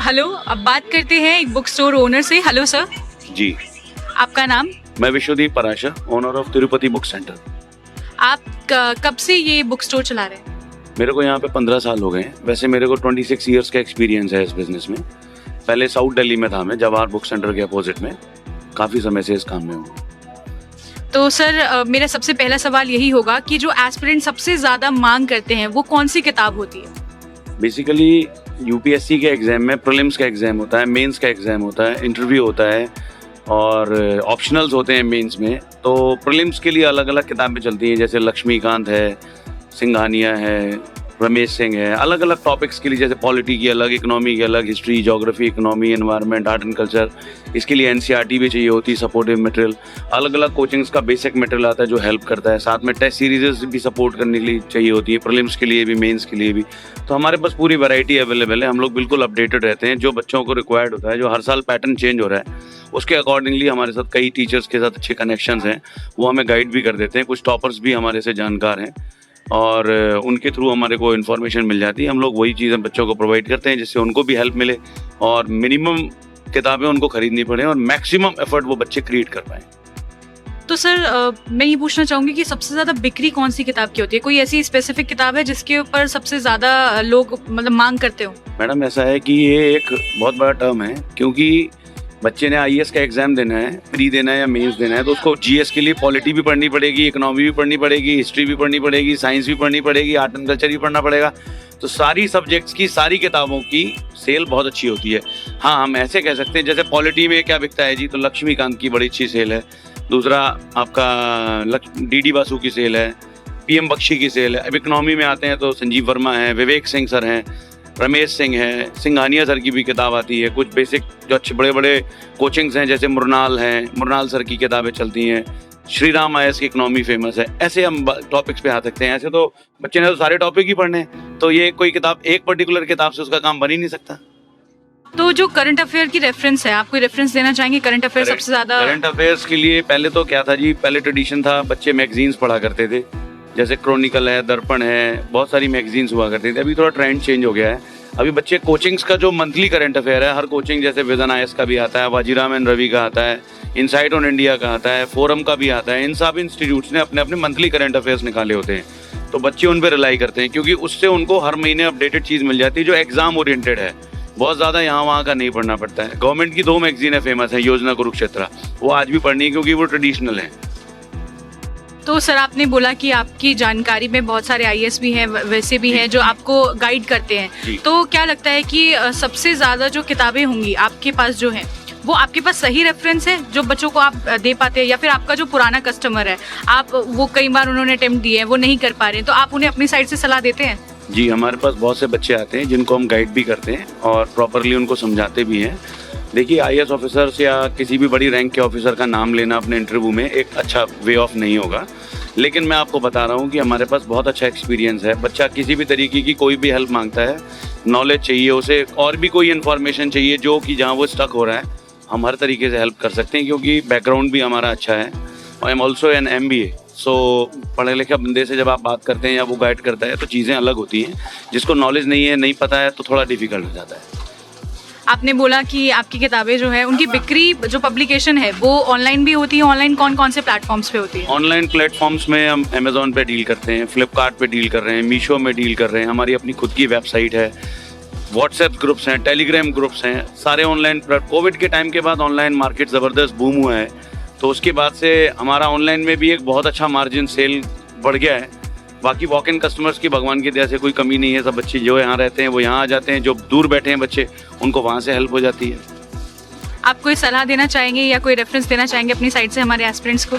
Hello, अब बात करते हैं एक बुक स्टोर ओनर से। हेलो सर, जी, आपका नाम? मैं Vishwadeep Parashar, owner of Tirupati book centre. आप कब से ये बुक स्टोर चला रहे हैं? मेरे को यहाँ पे 15 साल हो गए हैं। वैसे मेरे को 26 इयर्स का एक्सपीरियंस है इस बिजनेस में। पहले साउथ दिल्ली में था, मैं जवाहर बुक सेंटर के अपोजिट में। काफ़ी समय से इस काम में हूँ। तो सर मेरा सबसे पहला सवाल यही होगा कि जो एस्पिरेंट सबसे ज़्यादा मांग करते हैं वो कौन सी किताब होती है? बेसिकली यूपीएससी के एग्ज़ाम में प्रीलिम्स का एग्ज़ाम होता है, मेंस का एग्ज़ाम होता है, इंटरव्यू होता है और ऑप्शनल्स होते हैं मेंस में। तो प्रीलिम्स के लिए अलग अलग किताबें चलती हैं, जैसे लक्ष्मीकांत है, सिंघानिया है, रमेश सिंह है। अलग अलग टॉपिक्स के लिए, जैसे पॉलिटी की अलग, इकोनॉमी की अलग, history, geography, economy, environment, art and culture. इसके लिए एनसीईआरटी भी चाहिए होती है, सपोर्टिव मटेरियल। अलग अलग कोचिंग्स का बेसिक मटेरियल आता है जो हेल्प करता है। साथ में टेस्ट सीरीजेस भी सपोर्ट करने के लिए चाहिए होती है, प्रीलिम्स के लिए भी, मेंस के लिए भी। तो हमारे पास पूरी वैरायटी अवेलेबल है। हम लोग बिल्कुल अपडेटेड रहते हैं। जो बच्चों को रिक्वायर्ड होता है, जो हर साल पैटर्न चेंज हो रहा है, उसके अकॉर्डिंगली हमारे साथ कई टीचर्स के साथ अच्छे कनेक्शंस हैं। वो हमें गाइड भी कर देते हैं। कुछ टॉपर्स भी हमारे से जानकार हैं और उनके थ्रू हमारे को इन्फॉर्मेशन मिल जाती है। हम लोग वही चीज़ें बच्चों को प्रोवाइड करते हैं जिससे उनको भी हेल्प मिले और मिनिमम किताबें उनको खरीदनी पड़े और मैक्सिमम एफर्ट वो बच्चे क्रिएट कर पाएँ। तो सर मैं ये पूछना चाहूँगी कि सबसे ज़्यादा बिक्री कौन सी किताब की होती है? कोई ऐसी स्पेसिफिक किताब है जिसके ऊपर सबसे ज़्यादा लोग मतलब मांग करते हो? मैडम, ऐसा है कि ये एक बहुत बड़ा टर्म है, क्योंकि बच्चे ने आईएएस का एग्जाम देना है, प्री देना है या मेंस देना है, तो उसको जीएस के लिए पॉलिटी भी पढ़नी पड़ेगी, इकोनॉमी भी पढ़नी पड़ेगी, हिस्ट्री भी पढ़नी पड़ेगी, साइंस भी पढ़नी पड़ेगी, आर्ट एंड कल्चर भी पढ़ना पड़ेगा। तो सारी सब्जेक्ट्स की सारी किताबों की सेल बहुत अच्छी होती है। हाँ, हम ऐसे कह सकते हैं, जैसे पॉलिटी में क्या बिकता है जी, तो लक्ष्मीकांत की बड़ी अच्छी सेल है। दूसरा आपका डीडी बासु की सेल है, पीएम बख्शी की सेल है। अब इकोनॉमी में आते हैं तो संजीव वर्मा है, विवेक सिंह सर हैं, रमेश सिंह है, सिंघानिया सर की भी किताब आती है। कुछ बेसिक जो अच्छे बड़े बड़े कोचिंग्स हैं, जैसे मुरनाल हैं, मुरनाल सर की किताबें चलती हैं। श्री राम आईएएस की इकोनॉमी फेमस है। ऐसे हम टॉपिक्स पे आ सकते हैं। ऐसे तो बच्चे ने तो सारे टॉपिक ही पढ़ने हैं, तो ये कोई किताब, एक पर्टिकुलर किताब से उसका काम बन ही नहीं सकता। तो जो करंट अफेयर की रेफरेंस है, आप कोई रेफरेंस देना चाहेंगे? करंट अफेयर सबसे ज़्यादा करंट अफेयर्स के लिए पहले तो क्या था जी, पहले ट्रेडिशन था, बच्चे मैगजीन्स पढ़ा करते थे, जैसे क्रॉनिकल है, दर्पण है, बहुत सारी मैगजीन्स हुआ करती थी। अभी थोड़ा ट्रेंड चेंज हो गया है। अभी बच्चे कोचिंग्स का जो मंथली करंट अफेयर है, हर कोचिंग जैसे विजन आईएएस का भी आता है, वाजीराम एंड रवि का आता है, इनसाइट ऑन इंडिया का आता है, फोरम का भी आता है। इन सब इंस्टीट्यूट्स ने अपने अपने मंथली करंट अफेयर्स निकाले होते हैं, तो बच्चे उन पर रिलाई करते हैं, क्योंकि उससे उनको हर महीने अपडेटेड चीज़ मिल जाती है जो एग्जाम ओरिएंटेड है। बहुत ज़्यादा यहाँ वहाँ का नहीं पढ़ना पड़ता है। गवर्नमेंट की 2 मैगजीन है फेमस है, योजना, कुरुक्षेत्र, वो आज भी पढ़नी है क्योंकि वो ट्रेडिशनल है। तो सर आपने बोला कि आपकी जानकारी में बहुत सारे आईएएस भी हैं, वैसे भी हैं जो आपको गाइड करते हैं। तो क्या लगता है कि सबसे ज़्यादा जो किताबें होंगी आपके पास जो हैं, वो आपके पास सही रेफरेंस है जो बच्चों को आप दे पाते हैं, या फिर आपका जो पुराना कस्टमर है, आप वो कई बार उन्होंने अटेम्प्ट दिए हैं, वो नहीं कर पा रहे हैं, तो आप उन्हें अपनी साइड से सलाह देते हैं? जी, हमारे पास बहुत से बच्चे आते हैं जिनको हम गाइड भी करते हैं और प्रॉपरली उनको समझाते भी हैं। देखिए, आईएएस ऑफिसर्स या किसी भी बड़ी रैंक के ऑफिसर का नाम लेना अपने इंटरव्यू में एक अच्छा वे ऑफ नहीं होगा, लेकिन मैं आपको बता रहा हूँ कि हमारे पास बहुत अच्छा एक्सपीरियंस है। बच्चा किसी भी तरीके की कोई भी हेल्प मांगता है, नॉलेज चाहिए उसे, और भी कोई इन्फॉर्मेशन चाहिए जो कि जहाँ वो स्टक हो रहा है, हम हर तरीके से हेल्प कर सकते हैं, क्योंकि बैकग्राउंड भी हमारा अच्छा है। I am also an MBA। सो पढ़े लिखे बंदे से जब आप बात करते हैं या वो गाइड करता है तो चीज़ें अलग होती हैं। जिसको नॉलेज नहीं है, नहीं पता है, तो थोड़ा डिफिकल्ट हो जाता है। आपने बोला कि आपकी किताबें जो है उनकी बिक्री, जो पब्लिकेशन है, वो ऑनलाइन भी होती है। ऑनलाइन कौन कौन से प्लेटफॉर्म्स पे होती है? ऑनलाइन प्लेटफॉर्म्स में हम अमेजोन पे डील करते हैं, फ्लिपकार्ट पे डील कर रहे हैं, मीशो में डील कर रहे हैं। हमारी अपनी खुद की वेबसाइट है, व्हाट्सएप ग्रुप्स हैं, टेलीग्राम ग्रुप्स हैं, सारे ऑनलाइन। कोविड के टाइम के बाद ऑनलाइन मार्केट ज़बरदस्त बूम हुआ है, तो उसके बाद से हमारा ऑनलाइन में भी एक बहुत अच्छा मार्जिन सेल बढ़ गया है। बाकी वॉक इन कस्टमर्स की भगवान की दया से कोई कमी नहीं है। सब बच्चे जो यहाँ रहते हैं वो यहाँ आ जाते हैं, जो दूर बैठे हैं बच्चे उनको वहाँ से हेल्प हो जाती है। आप कोई सलाह देना चाहेंगे या कोई रेफरेंस देना चाहेंगे अपनी साइड से हमारे एस्पिरेंट्स को?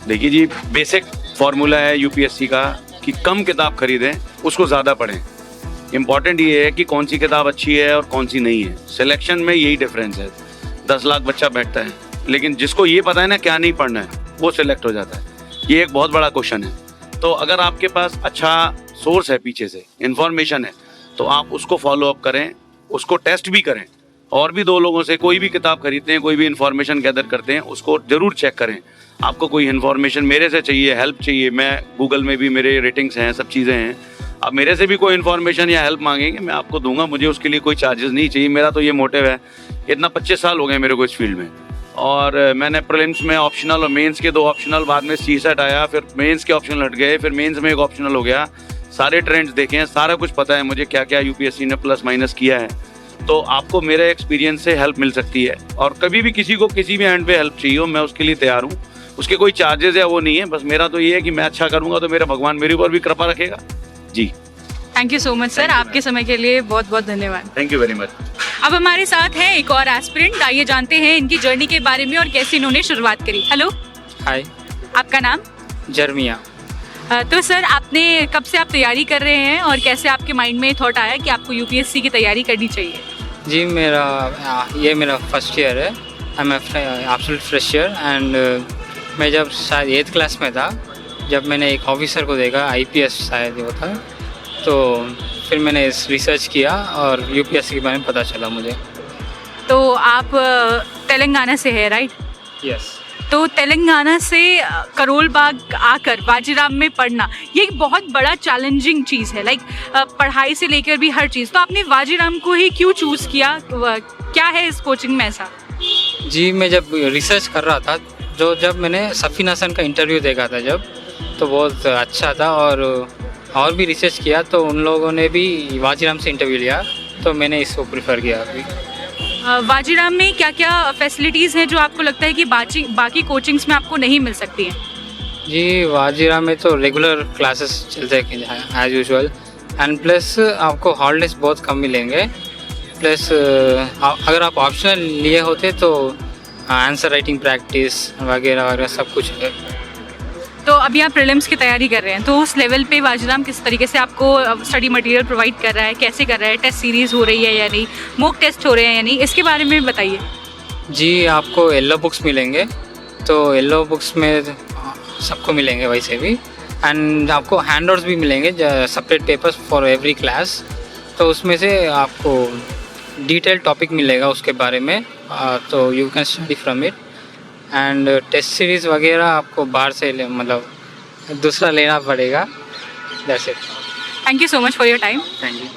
देखिए जी, बेसिक फार्मूला है यूपीएससी का कि कम किताब खरीदें, उसको ज़्यादा पढ़ें। इम्पॉर्टेंट ये है कि कौन सी किताब अच्छी है और कौन सी नहीं है। सिलेक्शन में यही डिफरेंस है। 10 लाख बच्चा बैठता है, लेकिन जिसको ये पता है ना क्या नहीं पढ़ना है, वो सिलेक्ट हो जाता है। ये एक बहुत बड़ा क्वेश्चन है। तो अगर आपके पास अच्छा सोर्स है, पीछे से इंफॉर्मेशन है, तो आप उसको फॉलो अप करें, उसको टेस्ट भी करें, और भी 2 लोगों से कोई भी किताब खरीदते हैं, कोई भी इन्फॉर्मेशन गैदर करते हैं, उसको जरूर चेक करें। आपको कोई इन्फॉर्मेशन मेरे से चाहिए, हेल्प चाहिए, मैं गूगल में भी मेरे रेटिंग्स हैं, सब चीज़ें हैं, आप मेरे से भी कोई इन्फॉर्मेशन या हेल्प मांगेंगे, मैं आपको दूंगा, मुझे उसके लिए कोई चार्जेस नहीं चाहिए। मेरा तो ये मोटिव है, इतना 25 साल हो गए मेरे को इस फील्ड में, और मैंने प्रीलिम्स में ऑप्शनल और मेंस के 2 ऑप्शनल, बाद में सीसेट आया, फिर मेंस के ऑप्शनल हट गए, फिर मेंस में एक ऑप्शनल हो गया। सारे ट्रेंड्स देखे हैं, सारा कुछ पता है मुझे क्या क्या यूपीएससी ने प्लस माइनस किया है। तो आपको मेरे एक्सपीरियंस से हेल्प मिल सकती है, और कभी भी किसी को किसी भी एंड पे हेल्प चाहिए हो, मैं उसके लिए तैयार हूँ। उसके कोई चार्जेस या वो नहीं है, बस मेरा तो ये है कि मैं अच्छा करूँगा तो मेरा भगवान मेरे ऊपर भी कृपा रखेगा। जी, thank you so much sir, आपके समय के लिए बहुत बहुत धन्यवाद। Thank you very much. अब हमारे साथ हैं एक और एस्पिरेंट, आइए जानते हैं इनकी जर्नी के बारे में और कैसे इन्होंने शुरुआत करी। हेलो, हाय, आपका नाम? जर्मिया। तो सर, आपने कब से आप तैयारी कर रहे हैं और कैसे आपके माइंड में थॉट आया कि आपको यूपीएससी की तैयारी करनी चाहिए? जी, ये मेरा फर्स्ट ईयर है। I am absolute fresher and मैं जब शायद 8th क्लास में था, जब मैंने एक ऑफिसर को देखा, आईपीएस शायद वो था, तो फिर मैंने इस रिसर्च किया और यूपीएससी के बारे में पता चला मुझे। तो आप तेलंगाना से है, राइट? यस। तो तेलंगाना से करोल बाग आकर वाजीराम में पढ़ना, ये एक बहुत बड़ा चैलेंजिंग चीज़ है, लाइक पढ़ाई से लेकर भी हर चीज़। तो आपने वाजीराम को ही क्यों चूज़ किया? क्या है इस कोचिंग में ऐसा? जी, मैं जब रिसर्च कर रहा था, जब मैंने सफ़ीन हसन का इंटरव्यू देखा था जब, तो बहुत अच्छा था, और भी रिसर्च किया तो उन लोगों ने भी वाजीराम से इंटरव्यू लिया, तो मैंने इसको प्रेफर किया अभी। वाजीराम में क्या क्या फैसिलिटीज़ हैं जो आपको लगता है कि बाकी कोचिंग्स में आपको नहीं मिल सकती हैं? जी, वाजीराम में तो रेगुलर क्लासेस चलते हैं एज यूजुअल, एंड प्लस आपको हॉलीडेज बहुत कम मिलेंगे। प्लस अगर आप ऑप्शनल लिए होते तो आंसर राइटिंग प्रैक्टिस वगैरह वगैरह सब कुछ है। तो अभी आप प्रीलिम्स की तैयारी कर रहे हैं, तो उस लेवल पे वाजीराम किस तरीके से आपको स्टडी मटेरियल प्रोवाइड कर रहा है, कैसे कर रहा है? टेस्ट सीरीज़ हो रही है या नहीं, मॉक टेस्ट हो रहे हैं या नहीं, इसके बारे में बताइए। जी, आपको येलो बुक्स मिलेंगे, तो येलो बुक्स में सबको मिलेंगे वैसे भी, एंड आपको हैंड आउट्स भी मिलेंगे, separate papers for every class. तो उसमें से आपको डिटेल टॉपिक मिलेगा उसके बारे में, तो you can study from it. And test series वगैरह आपको बाहर से मतलब दूसरा लेना पड़ेगा। That's it. Thank you so much for your time. Thank you.